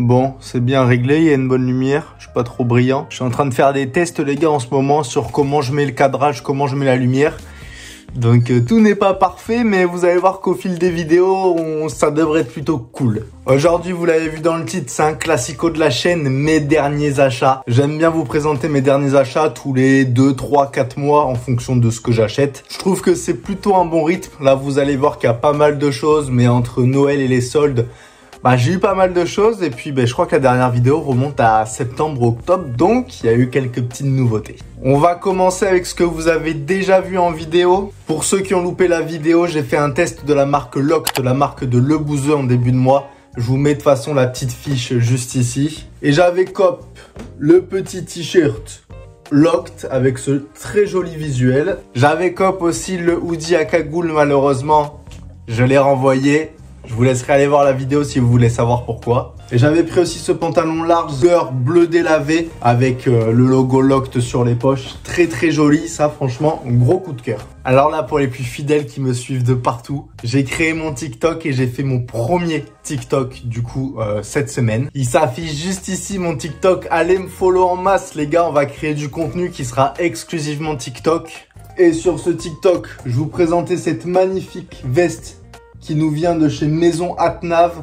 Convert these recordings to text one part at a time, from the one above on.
Bon, c'est bien réglé, il y a une bonne lumière, je suis pas trop brillant. Je suis en train de faire des tests les gars en ce moment sur comment je mets le cadrage, comment je mets la lumière. Donc tout n'est pas parfait, mais vous allez voir qu'au fil des vidéos, ça devrait être plutôt cool. Aujourd'hui, vous l'avez vu dans le titre, c'est un classico de la chaîne, mes derniers achats. J'aime bien vous présenter mes derniers achats tous les 2, 3, 4 mois en fonction de ce que j'achète. Je trouve que c'est plutôt un bon rythme. Là, vous allez voir qu'il y a pas mal de choses, mais entre Noël et les soldes, j'ai eu pas mal de choses et puis je crois que la dernière vidéo remonte à septembre-octobre, donc il y a eu quelques petites nouveautés. On va commencer avec ce que vous avez déjà vu en vidéo. Pour ceux qui ont loupé la vidéo, j'ai fait un test de la marque Loct, la marque de Le Bouzeux en début de mois. Je vous mets de toute façon la petite fiche juste ici. Et j'avais cop le petit t-shirt Loct avec ce très joli visuel. J'avais cop aussi le hoodie à cagoule, malheureusement, je l'ai renvoyé. Je vous laisserai aller voir la vidéo si vous voulez savoir pourquoi. Et j'avais pris aussi ce pantalon large bleu délavé avec le logo Loct sur les poches. Très très joli, ça franchement, gros coup de cœur. Alors là, pour les plus fidèles qui me suivent de partout, j'ai créé mon TikTok et j'ai fait mon premier TikTok du coup cette semaine. Il s'affiche juste ici mon TikTok. Allez me follow en masse les gars, on va créer du contenu qui sera exclusivement TikTok. Et sur ce TikTok, je vous présentais cette magnifique veste qui nous vient de chez Maison Atnav,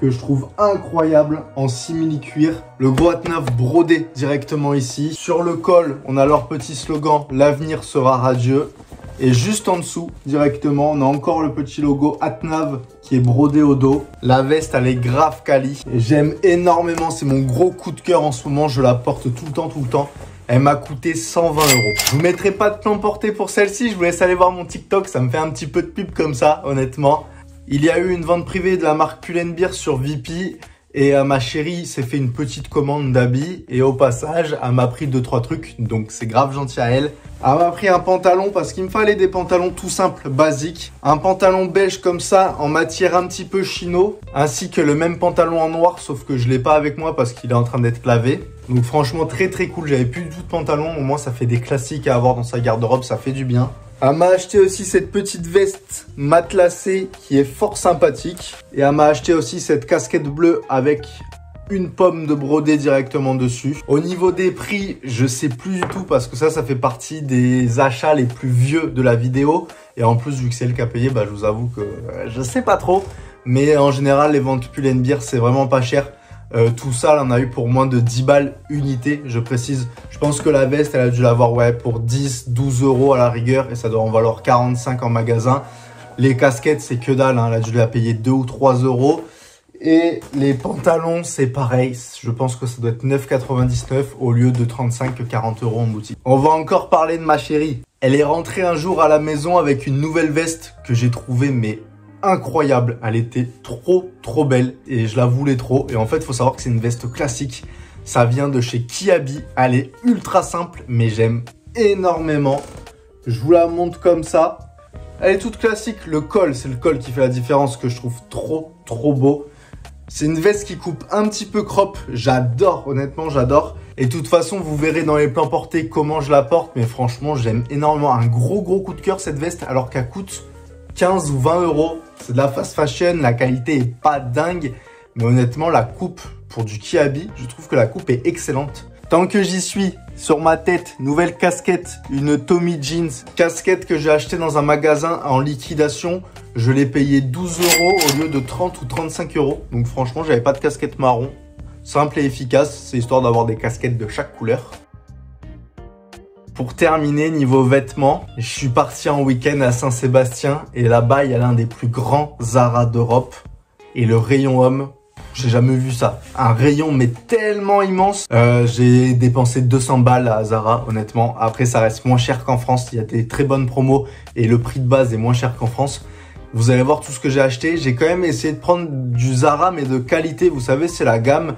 que je trouve incroyable en simili-cuir. Le gros Atnav brodé directement ici. Sur le col, on a leur petit slogan « L'avenir sera radieux ». Et juste en dessous, directement, on a encore le petit logo Atnav qui est brodé au dos. La veste, elle est grave quali. J'aime énormément, c'est mon gros coup de cœur en ce moment. Je la porte tout le temps. Elle m'a coûté 120 €. Je vous mettrai pas de plan porté pour celle-ci. Je vous laisse aller voir mon TikTok. Ça me fait un petit peu de pub comme ça, honnêtement. Il y a eu une vente privée de la marque Pull&Bear sur Vipy. Et ma chérie s'est fait une petite commande d'habits. Et au passage, elle m'a pris 2-3 trucs. Donc c'est grave gentil à elle. Elle m'a pris un pantalon parce qu'il me fallait des pantalons tout simples, basiques. Un pantalon beige comme ça, en matière un petit peu chino. Ainsi que le même pantalon en noir, sauf que je l'ai pas avec moi parce qu'il est en train d'être lavé. Donc franchement très très cool, j'avais plus du tout de pantalon, au moins ça fait des classiques à avoir dans sa garde-robe, ça fait du bien. Elle m'a acheté aussi cette petite veste matelassée qui est fort sympathique. Et elle m'a acheté aussi cette casquette bleue avec une pomme de brodé directement dessus. Au niveau des prix, je sais plus du tout parce que ça fait partie des achats les plus vieux de la vidéo. Et en plus, vu que c'est elle qui a payé, je vous avoue que je sais pas trop. Mais en général, les ventes Pull&Bear, c'est vraiment pas cher. Tout ça, là, on a eu pour moins de 10 balles unité, je précise. Je pense que la veste, elle a dû l'avoir pour 10, 12 € à la rigueur. Et ça doit en valoir 45 en magasin. Les casquettes, c'est que dalle, hein, elle a dû la payer 2 ou 3 €. Et les pantalons, c'est pareil. Je pense que ça doit être 9,99 au lieu de 35-40 € en boutique. On va encore parler de ma chérie. Elle est rentrée un jour à la maison avec une nouvelle veste que j'ai trouvée mais incroyable. Elle était trop belle et je la voulais trop. Et en fait, il faut savoir que c'est une veste classique. Ça vient de chez Kiabi. Elle est ultra simple, mais j'aime énormément. Je vous la montre comme ça. Elle est toute classique. Le col, c'est le col qui fait la différence, que je trouve trop beau. C'est une veste qui coupe un petit peu crop. J'adore, honnêtement, j'adore. Et de toute façon, vous verrez dans les plans portés comment je la porte. Mais franchement, j'aime énormément. Un gros coup de cœur cette veste, alors qu'elle coûte 15 ou 20 €. C'est de la fast fashion, la qualité est pas dingue. Mais honnêtement, la coupe pour du Kiabi, je trouve que la coupe est excellente. Tant que j'y suis, sur ma tête, nouvelle casquette, une Tommy Jeans. Casquette que j'ai achetée dans un magasin en liquidation. Je l'ai payé 12 € au lieu de 30 ou 35 €. Donc franchement, j'avais pas de casquette marron. Simple et efficace, c'est histoire d'avoir des casquettes de chaque couleur. Pour terminer, niveau vêtements, je suis parti en week-end à Saint-Sébastien. Et là-bas, il y a l'un des plus grands Zara d'Europe. Et le rayon homme, j'ai jamais vu ça. Un rayon mais tellement immense. J'ai dépensé 200 balles à Zara, honnêtement. Après, ça reste moins cher qu'en France. Il y a des très bonnes promos et le prix de base est moins cher qu'en France. Vous allez voir tout ce que j'ai acheté. J'ai quand même essayé de prendre du Zara mais de qualité. Vous savez, c'est la gamme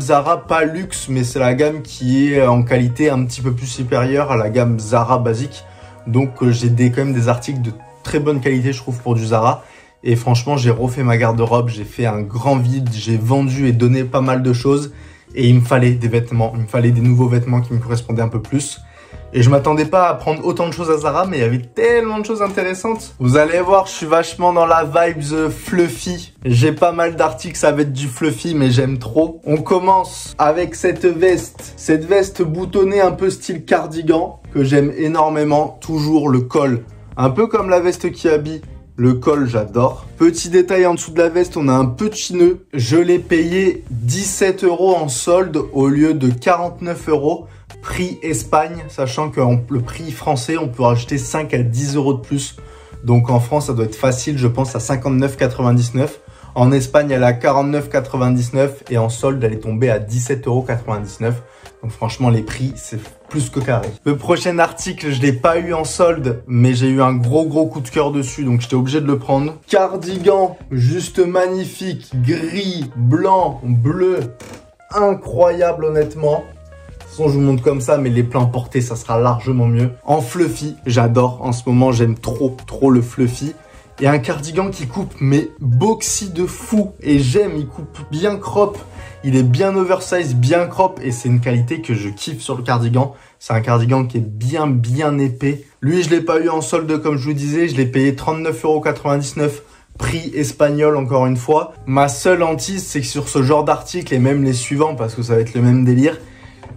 Zara, pas luxe, mais c'est la gamme qui est en qualité un petit peu plus supérieure à la gamme Zara basique. Donc j'ai quand même des articles de très bonne qualité, je trouve, pour du Zara. Et franchement, j'ai refait ma garde-robe, j'ai fait un grand vide, j'ai vendu et donné pas mal de choses. Et il me fallait des vêtements, il me fallait des nouveaux vêtements qui me correspondaient un peu plus. Et je m'attendais pas à prendre autant de choses à Zara, mais il y avait tellement de choses intéressantes. Vous allez voir, je suis vachement dans la vibes fluffy. J'ai pas mal d'articles, ça va être du fluffy, mais j'aime trop. On commence avec cette veste boutonnée un peu style cardigan, que j'aime énormément. Toujours le col, un peu comme la veste qui habille. Le col, j'adore. Petit détail en dessous de la veste, on a un petit nœud. Je l'ai payé 17 € en solde au lieu de 49 €. Prix Espagne, sachant que le prix français, on peut rajouter 5 à 10 € de plus. Donc en France, ça doit être facile, je pense, à 59,99 €. En Espagne, elle est à 49,99 € et en solde, elle est tombée à 17,99 €. Donc franchement, les prix, c'est plus que carré. Le prochain article, je l'ai pas eu en solde, mais j'ai eu un gros coup de cœur dessus, donc j'étais obligé de le prendre. Cardigan, juste magnifique, gris, blanc, bleu, incroyable honnêtement. De toute façon, je vous montre comme ça, mais les plans portés, ça sera largement mieux. En fluffy, j'adore. En ce moment, j'aime trop le fluffy. Et un cardigan qui coupe, mais boxy de fou. Et j'aime, il coupe bien crop. Il est bien oversize, bien crop. Et c'est une qualité que je kiffe sur le cardigan. C'est un cardigan qui est bien épais. Lui, je l'ai pas eu en solde, comme je vous disais. Je l'ai payé 39,99 €. Prix espagnol, encore une fois. Ma seule hantise, c'est que sur ce genre d'article, et même les suivants, parce que ça va être le même délire,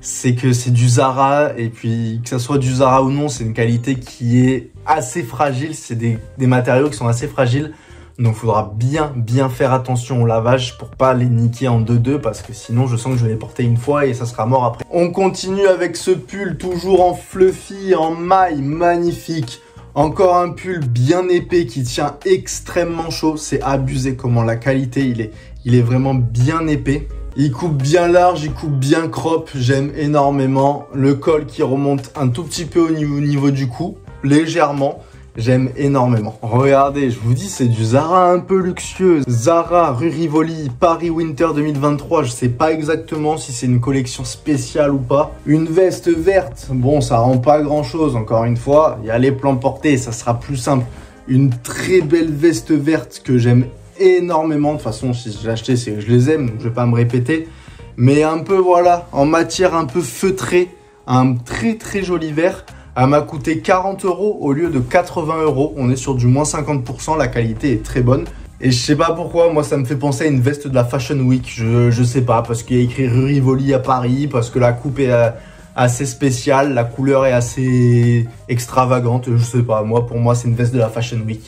c'est que c'est du Zara, et puis que ça soit du Zara ou non, c'est une qualité qui est assez fragile, c'est des matériaux qui sont assez fragiles, donc il faudra bien faire attention au lavage pour pas les niquer en 2-2, parce que sinon je sens que je vais les porter une fois et ça sera mort après. On continue avec ce pull, toujours en fluffy, en maille, magnifique. Encore un pull bien épais qui tient extrêmement chaud, c'est abusé comment la qualité, il est vraiment bien épais. Il coupe bien large, il coupe bien crop, j'aime énormément. Le col qui remonte un tout petit peu au niveau du cou, légèrement, j'aime énormément. Regardez, je vous dis, c'est du Zara un peu luxueux. Zara rue Rivoli, Paris Winter 2023, je sais pas exactement si c'est une collection spéciale ou pas. Une veste verte, bon, ça rend pas grand chose, encore une fois. Il y a les plans portés, ça sera plus simple. Une très belle veste verte que j'aime énormément. De toute façon, si je l'ai acheté, c'est que je les aime, donc je vais pas me répéter. Mais un peu, voilà, en matière un peu feutrée, un très joli vert. Elle m'a coûté 40 € au lieu de 80 €. On est sur du moins 50%, la qualité est très bonne. Et je sais pas pourquoi, moi ça me fait penser à une veste de la Fashion Week. Je sais pas, parce qu'il y a écrit rue Rivoli à Paris, parce que la coupe est assez spéciale, la couleur est assez extravagante. Je sais pas, pour moi c'est une veste de la Fashion Week.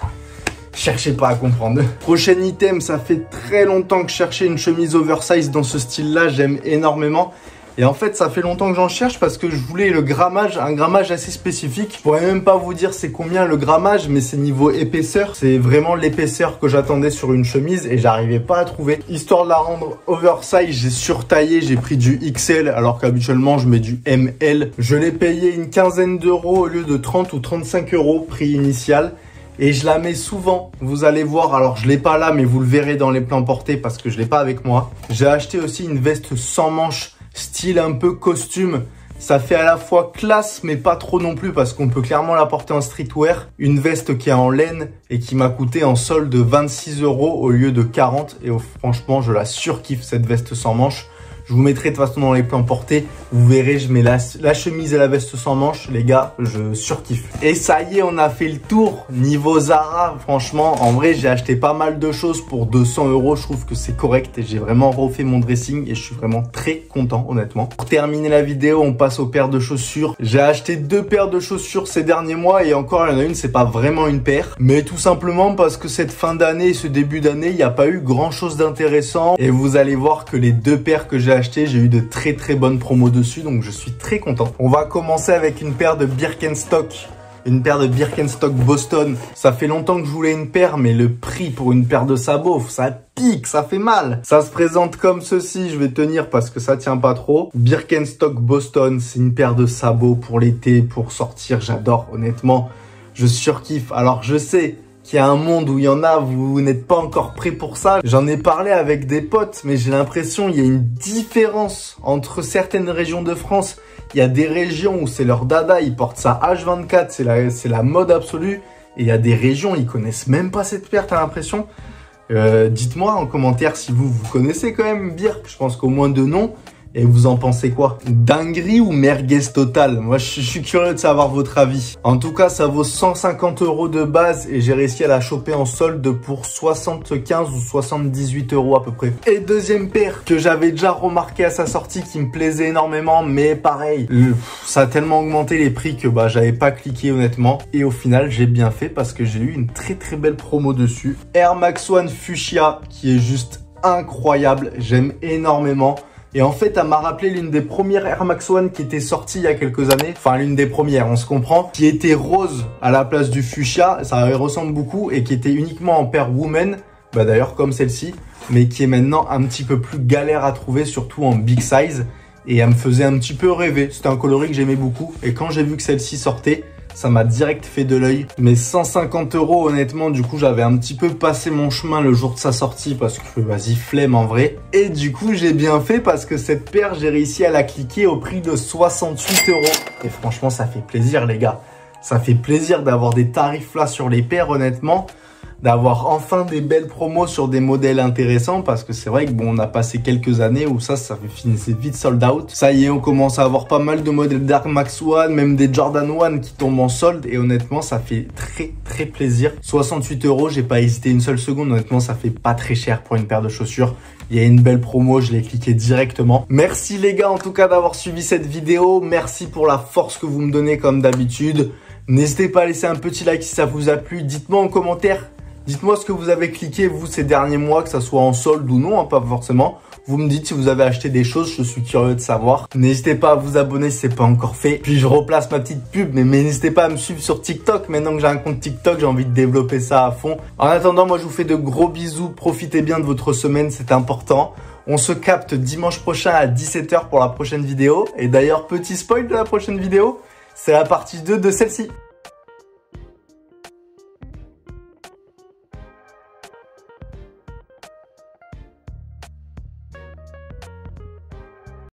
Cherchez pas à comprendre. Prochain item, ça fait très longtemps que je cherchais une chemise oversize dans ce style-là, j'aime énormément. Et en fait, ça fait longtemps que j'en cherche parce que je voulais un grammage assez spécifique. Je pourrais même pas vous dire c'est combien le grammage, mais c'est niveau épaisseur. C'est vraiment l'épaisseur que j'attendais sur une chemise et j'arrivais pas à trouver. Histoire de la rendre oversize, j'ai surtaillé, j'ai pris du XL alors qu'habituellement je mets du ML. Je l'ai payé une quinzaine d'euros au lieu de 30 ou 35 € prix initial. Et je la mets souvent, vous allez voir, alors je l'ai pas là mais vous le verrez dans les plans portés parce que je l'ai pas avec moi. J'ai acheté aussi une veste sans manches, style un peu costume. Ça fait à la fois classe mais pas trop non plus parce qu'on peut clairement la porter en streetwear. Une veste qui est en laine et qui m'a coûté en solde 26 € au lieu de 40 €. Et franchement je la surkiffe cette veste sans manches. Je vous mettrai de toute façon dans les plans portés. Vous verrez, je mets la chemise et la veste sans manches. Les gars, je surkiffe. Et ça y est, on a fait le tour. Niveau Zara, franchement, en vrai, j'ai acheté pas mal de choses pour 200 €. Je trouve que c'est correct. Et j'ai vraiment refait mon dressing. Et je suis vraiment très content, honnêtement. Pour terminer la vidéo, on passe aux paires de chaussures. J'ai acheté 2 paires de chaussures ces derniers mois. Et encore, il y en a une, c'est pas vraiment une paire. Mais tout simplement parce que cette fin d'année et ce début d'année, il n'y a pas eu grand chose d'intéressant. Et vous allez voir que les 2 paires que j'ai acheté, j'ai eu de très bonnes promos dessus, donc je suis très content. On va commencer avec une paire de Birkenstock. Une paire de Birkenstock Boston. Ça fait longtemps que je voulais une paire, mais le prix pour une paire de sabots, ça pique, ça fait mal. Ça se présente comme ceci, je vais tenir parce que ça tient pas trop. Birkenstock Boston, c'est une paire de sabots pour l'été, pour sortir, j'adore, honnêtement. Je surkiffe. Alors je sais qu'il y a un monde où il y en a, vous n'êtes pas encore prêts pour ça. J'en ai parlé avec des potes, mais j'ai l'impression qu'il y a une différence entre certaines régions de France. Il y a des régions où c'est leur dada, ils portent ça H24, c'est la mode absolue. Et il y a des régions, ils connaissent même pas cette paire, t'as l'impression. Dites-moi en commentaire si vous connaissez quand même Birk, je pense qu'au moins de nom. Et vous en pensez quoi? Dinguerie ou merguez total? Moi, je suis curieux de savoir votre avis. En tout cas, ça vaut 150 € de base et j'ai réussi à la choper en solde pour 75 ou 78 € à peu près. Et deuxième paire que j'avais déjà remarqué à sa sortie qui me plaisait énormément, mais pareil, ça a tellement augmenté les prix que j'avais pas cliqué honnêtement. Et au final, j'ai bien fait parce que j'ai eu une très très belle promo dessus. Air Max One Fuchsia qui est juste incroyable, j'aime énormément. Et en fait, elle m'a rappelé l'une des premières Air Max One qui était sortie il y a quelques années. Enfin, l'une des premières, on se comprend. Qui était rose à la place du fuchsia. Ça ressemble beaucoup et qui était uniquement en paire woman. D'ailleurs, comme celle-ci. Mais qui est maintenant un petit peu plus galère à trouver, surtout en big size. Et elle me faisait un petit peu rêver. C'était un coloris que j'aimais beaucoup. Et quand j'ai vu que celle-ci sortait, ça m'a direct fait de l'œil. Mais 150 € honnêtement, du coup, j'avais un petit peu passé mon chemin le jour de sa sortie parce que vas-y, flemme en vrai. Et du coup, j'ai bien fait parce que cette paire, j'ai réussi à la cliquer au prix de 68 €. Et franchement, ça fait plaisir les gars. Ça fait plaisir d'avoir des tarifs là sur les paires honnêtement. D'avoir enfin des belles promos sur des modèles intéressants parce que c'est vrai que on a passé quelques années où ça finissait vite sold out. Ça y est, on commence à avoir pas mal de modèles d'Air Max One, même des Jordan 1 qui tombent en solde et honnêtement, ça fait très très plaisir. 68 €, j'ai pas hésité une seule seconde, honnêtement, ça fait pas très cher pour une paire de chaussures. Il y a une belle promo, je l'ai cliqué directement. Merci les gars en tout cas d'avoir suivi cette vidéo. Merci pour la force que vous me donnez comme d'habitude. N'hésitez pas à laisser un petit like si ça vous a plu. Dites-moi en commentaire. Dites-moi ce que vous avez cliqué, vous, ces derniers mois, que ça soit en solde ou non, pas forcément. Vous me dites si vous avez acheté des choses, je suis curieux de savoir. N'hésitez pas à vous abonner si c'est pas encore fait. Puis je replace ma petite pub, mais n'hésitez pas à me suivre sur TikTok. Maintenant que j'ai un compte TikTok, j'ai envie de développer ça à fond. En attendant, moi, je vous fais de gros bisous. Profitez bien de votre semaine, c'est important. On se capte dimanche prochain à 17 h pour la prochaine vidéo. Et d'ailleurs, petit spoil de la prochaine vidéo, c'est la partie 2 de celle-ci.